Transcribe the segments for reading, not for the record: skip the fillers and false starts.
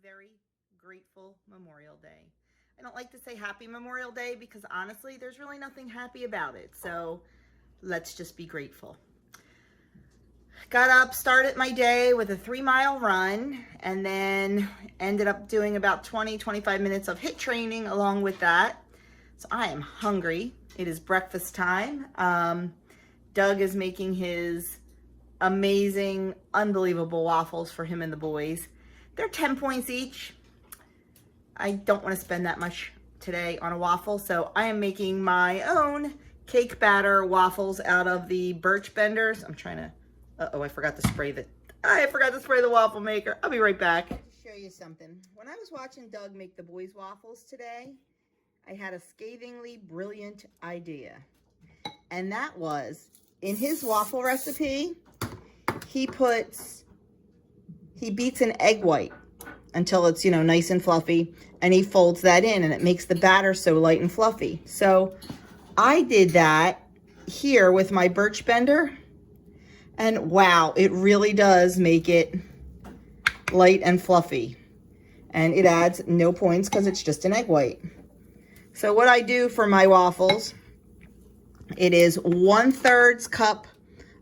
very grateful Memorial Day. I don't like to say happy Memorial Day because honestly, there's really nothing happy about it. So let's just be grateful. Got up, started my day with a 3-mile run, and then ended up doing about 20-25 minutes of HIIT training along with that. So I am hungry. It is breakfast time. Doug is making his amazing, unbelievable waffles for him and the boys. They're 10 points each. I don't want to spend that much today on a waffle, so I am making my own cake batter waffles out of the birch benders. I'm trying to, I forgot to spray the waffle maker. I'll be right back. Show you something. When I was watching Doug make the boys waffles today, I had a scathingly brilliant idea. And that was, in his waffle recipe, he beats an egg white until it's, nice and fluffy, and he folds that in, and it makes the batter so light and fluffy. So I did that here with my birch bender, and wow, it really does make it light and fluffy. And it adds no points because it's just an egg white. So what I do for my waffles, it is 1/3 cup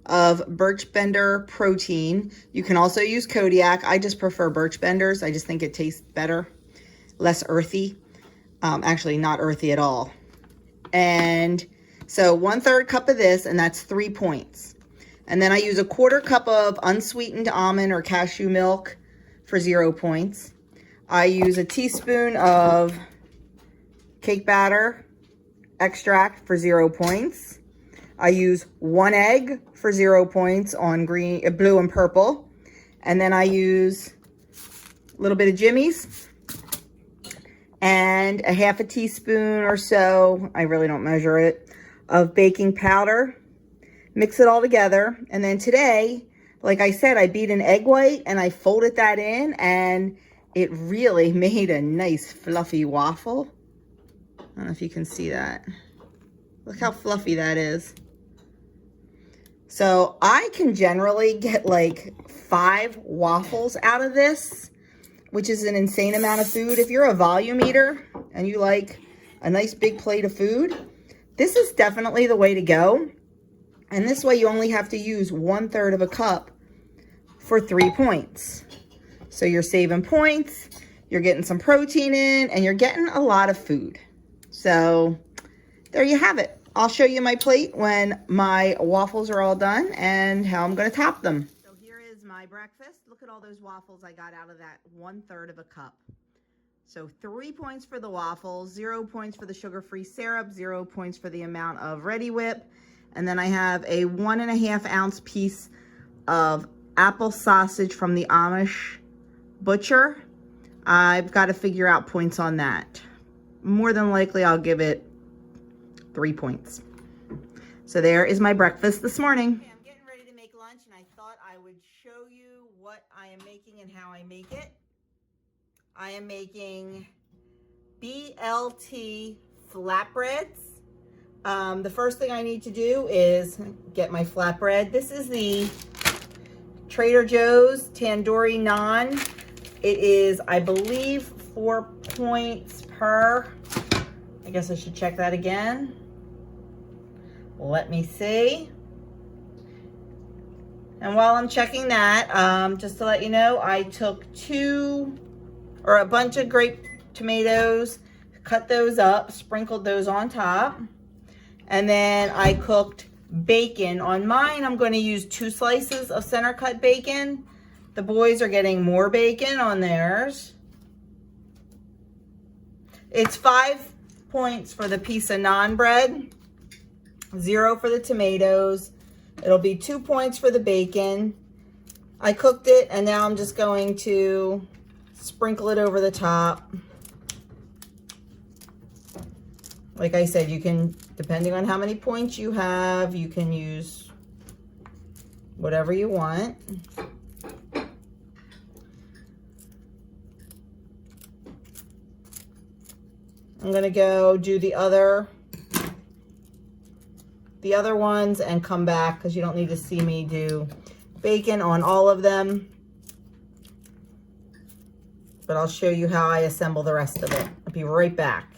of birch bender protein. You can also use Kodiak. I just prefer birch benders. I just think it tastes better, less earthy. Actually, not earthy at all. And so 1/3 cup of this, and that's 3 points. And then I use a 1/4 cup of unsweetened almond or cashew milk for 0 points. I use a teaspoon of cake batter extract for 0 points. I use 1 egg for 0 points on blue and purple. And then I use a little bit of Jimmy's and a 1/2 teaspoon or so, I really don't measure it, of baking powder. Mix it all together. And then today, like I said, I beat an egg white and I folded that in, and it really made a nice fluffy waffle. I don't know if you can see that. Look how fluffy that is. So I can generally get like 5 waffles out of this, which is an insane amount of food. If you're a volume eater and you like a nice big plate of food, this is definitely the way to go. And this way you only have to use 1/3 of a cup for 3 points. So you're saving points, you're getting some protein in, and you're getting a lot of food. So there you have it. I'll show you my plate when my waffles are all done and how I'm going to top them. So here is my breakfast. Look at all those waffles I got out of that 1/3 of a cup. So 3 points for the waffles, 0 points for the sugar-free syrup, 0 points for the amount of Ready Whip. And then I have a 1.5 ounce piece of apple sausage from the Amish butcher. I've got to figure out points on that. More than likely, I'll give it 3 points. So there is my breakfast this morning. Okay, I'm getting ready to make lunch, and I thought I would show you what I am making and how I make it. I am making BLT flatbreads. The first thing I need to do is get my flatbread. This is the Trader Joe's Tandoori Naan. It is, I believe, 4 points per. I guess I should check that again. Let me see. And while I'm checking that, just to let you know, I took a bunch of grape tomatoes, cut those up, sprinkled those on top, and then I cooked bacon. On mine, I'm going to use 2 slices of center cut bacon. The boys are getting more bacon on theirs. It's 5 points for the piece of naan bread, 0 for the tomatoes. It'll be 2 points for the bacon. I cooked it, and now I'm just going to sprinkle it over the top. Like I said, you can, depending on how many points you have, you can use whatever you want. I'm gonna go do the other ones and come back because you don't need to see me do bacon on all of them. but I'll show you how I assemble the rest of it. I'll be right back.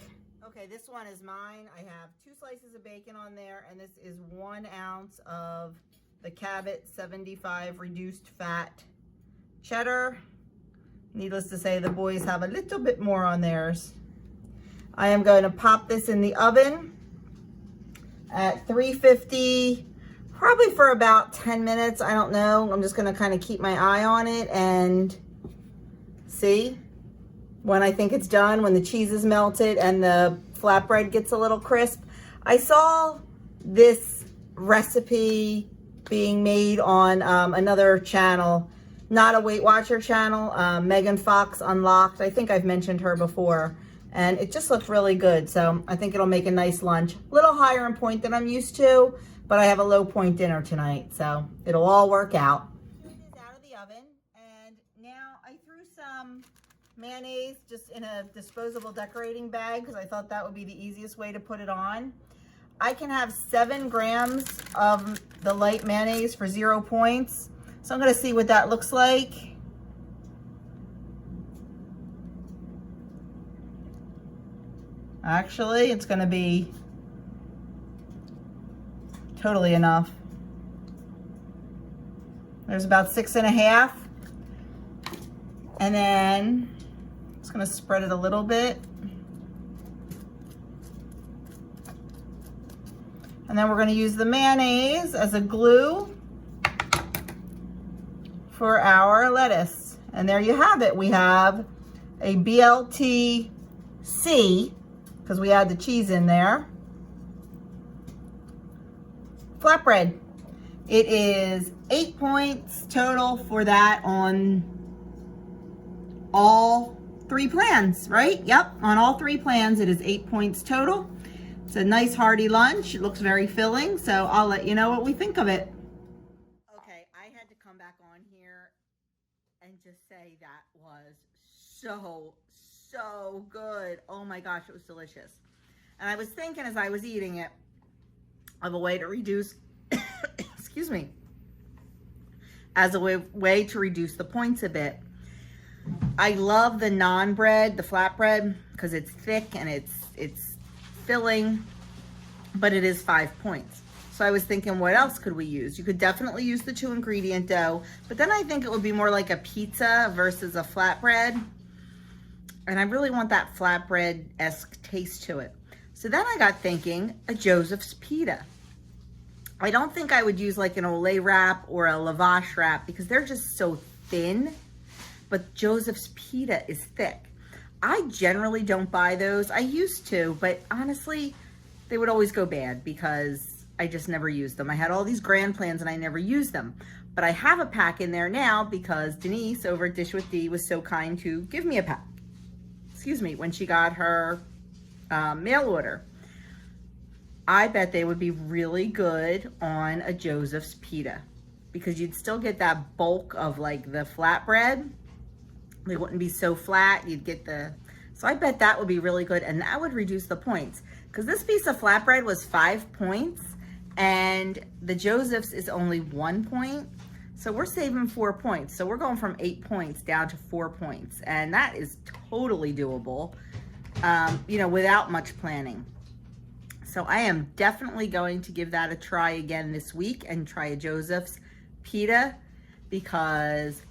Okay, this one is mine. I have 2 slices of bacon on there, and this is 1 ounce of the Cabot 75 reduced fat cheddar. Needless to say, the boys have a little bit more on theirs. I am going to pop this in the oven at 350, probably for about 10 minutes. I don't know. I'm just going to kind of keep my eye on it and see when I think it's done, when the cheese is melted and the flatbread gets a little crisp. I saw this recipe being made on another channel, not a Weight Watcher channel, Megan Fox Unlocked. I think I've mentioned her before, and it just looked really good. So I think it'll make a nice lunch. A little higher in point than I'm used to, but I have a low point dinner tonight, so it'll all work out. Food is out of the oven, and now I threw some mayonnaise just in a disposable decorating bag because I thought that would be the easiest way to put it on. I can have 7 grams of the light mayonnaise for 0 points. So I'm going to see what that looks like. Actually, it's going to be totally enough. There's about 6.5. And then I'm just going to spread it a little bit. And then we're going to use the mayonnaise as a glue for our lettuce. And there you have it. We have a BLT C, because we add the cheese in there, flatbread. It is 8 points total for that on all 3 plans, right? Yep, on all 3 plans it is 8 points total. It's a nice hearty lunch. It looks very filling, so I'll let you know what we think of it. Okay, I had to come back on here and just say that was so good. Oh my gosh, it was delicious. And I was thinking as I was eating it of a way to reduce, excuse me, as a way to reduce the points a bit. I love the naan bread, the flatbread, because it's thick and it's filling, but it is 5 points. So I was thinking, what else could we use? You could definitely use the 2 ingredient dough, but then I think it would be more like a pizza versus a flatbread. And I really want that flatbread-esque taste to it. So then I got thinking, a Joseph's pita. I don't think I would use like an Olay wrap or a lavash wrap because they're just so thin, but Joseph's pita is thick. I generally don't buy those. I used to, but honestly, they would always go bad because I just never used them. I had all these grand plans and I never used them. But I have a pack in there now because Denise over at Dish with D was so kind to give me a pack. Excuse me, when she got her mail order. I bet they would be really good on a Joseph's pita because you'd still get that bulk of like the flatbread. They wouldn't be so flat. You'd get so I bet that would be really good, and that would reduce the points because this piece of flatbread was 5 points and the Joseph's is only 1 point. So we're saving 4 points. So we're going from 8 points down to 4 points, and that is totally doable, you know, without much planning. So I am definitely going to give that a try again this week and try a Joseph's pita because,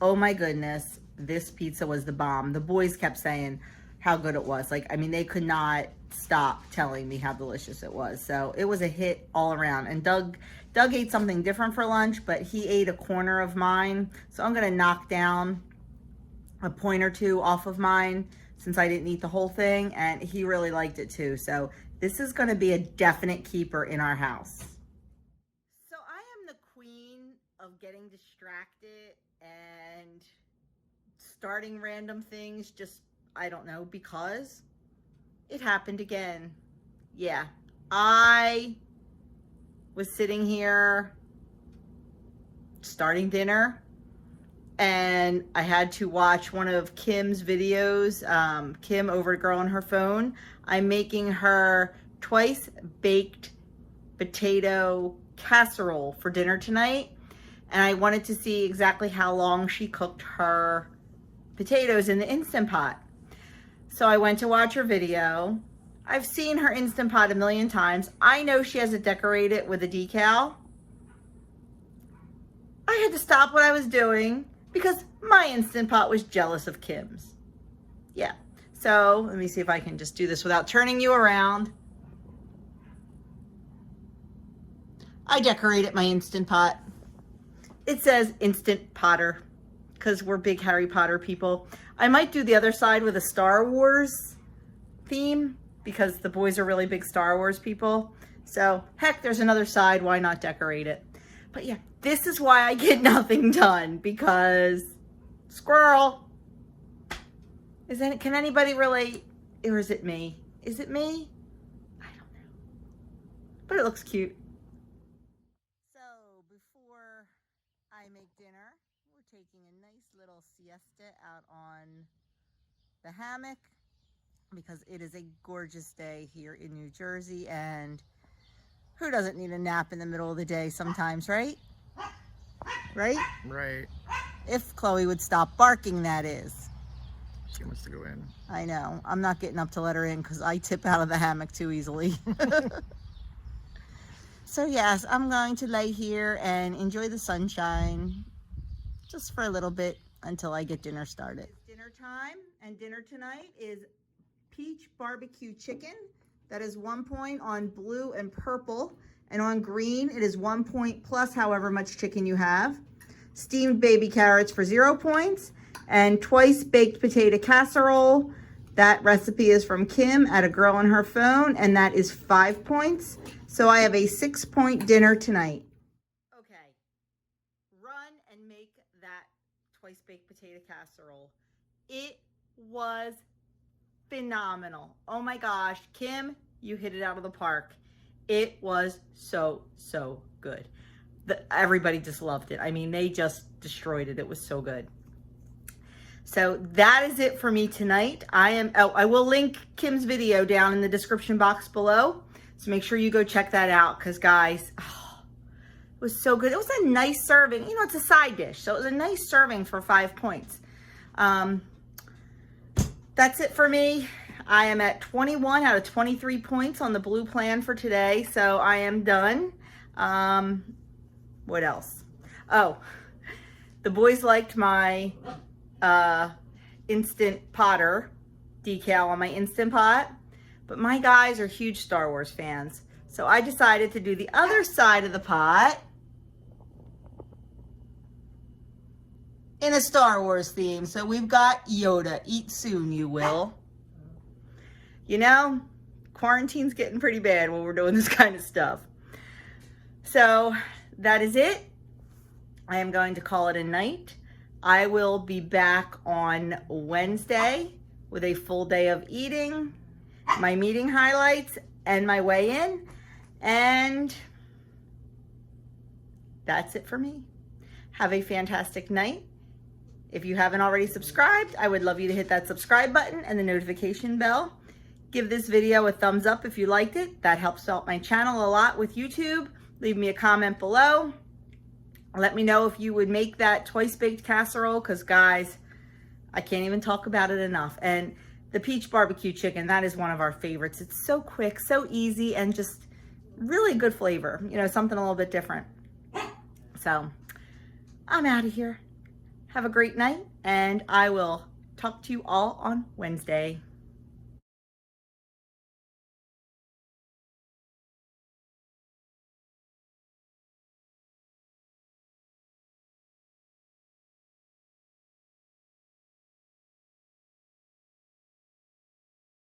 oh my goodness, this pizza was the bomb. The boys kept saying how good it was. Like, I mean, they could not stop telling me how delicious it was. So it was a hit all around. And Doug ate something different for lunch, but he ate a corner of mine. So I'm going to knock down a point or 2 off of mine since I didn't eat the whole thing. And he really liked it too. So this is going to be a definite keeper in our house. So I am the queen of getting distracted and starting random things just, I don't know, because it happened again. Yeah, I was sitting here starting dinner and I had to watch one of Kim's videos. Kim over Girl on her phone. I'm making her twice baked potato casserole for dinner tonight. And I wanted to see exactly how long she cooked her potatoes in the Instant Pot. So I went to watch her video. I've seen her Instant Pot a million times. I know she has it decorated with a decal. I had to stop what I was doing because my Instant Pot was jealous of Kim's. Yeah. So let me see if I can just do this without turning you around. I decorated my Instant Pot. It says Instant Potter because we're big Harry Potter people. I might do the other side with a Star Wars theme because the boys are really big Star Wars people. So heck, there's another side. Why not decorate it? But yeah, this is why I get nothing done, because squirrel. Can anybody relate? Or is it me? Is it me? I don't know. But it looks cute. So before I make dinner, we're taking a nice little siesta out on the hammock because it is a gorgeous day here in New Jersey, and who doesn't need a nap in the middle of the day sometimes, right? Right? Right. If Chloe would stop barking, that is. She wants to go in. I know. I'm not getting up to let her in because I tip out of the hammock too easily. So yes, I'm going to lay here and enjoy the sunshine just for a little bit until I get dinner started. It's dinner time, and dinner tonight is peach barbecue chicken. That is 1 point on blue and purple, and on green it is 1 point plus however much chicken you have. Steamed baby carrots for 0 points, and twice baked potato casserole. That recipe is from Kim at A Girl on Her Phone, and that is 5 points. So I have a 6 point dinner tonight. Okay, run and make that twice baked potato casserole. It was phenomenal. Oh my gosh, Kim, you hit it out of the park. It was so, so good. Everybody just loved it. I mean, they just destroyed it. It was so good. So that is it for me tonight. I will link Kim's video down in the description box below. So make sure you go check that out because guys, it was so good. It was a nice serving. You know, it's a side dish. So it was a nice serving for 5 points. That's it for me. I am at 21 out of 23 points on the blue plan for today. So I am done. What else? Oh, the boys liked my Instant Potter decal on my Instant Pot. But my guys are huge Star Wars fans. So I decided to do the other side of the pot in a Star Wars theme. So we've got Yoda. Eat soon, you will. You know, quarantine's getting pretty bad when we're doing this kind of stuff. So that is it. I am going to call it a night. I will be back on Wednesday with a full day of eating, my meeting highlights, and my weigh-in. And that's it for me. Have a fantastic night. If you haven't already subscribed, I would love you to hit that subscribe button and the notification bell. Give this video a thumbs up if you liked it. That helps out my channel a lot with YouTube. Leave me a comment below. Let me know if you would make that twice baked casserole, because guys, I can't even talk about it enough. And the peach barbecue chicken, that is one of our favorites. It's so quick, so easy, and just really good flavor. You know, something a little bit different. So I'm out of here. Have a great night, and I will talk to you all on Wednesday.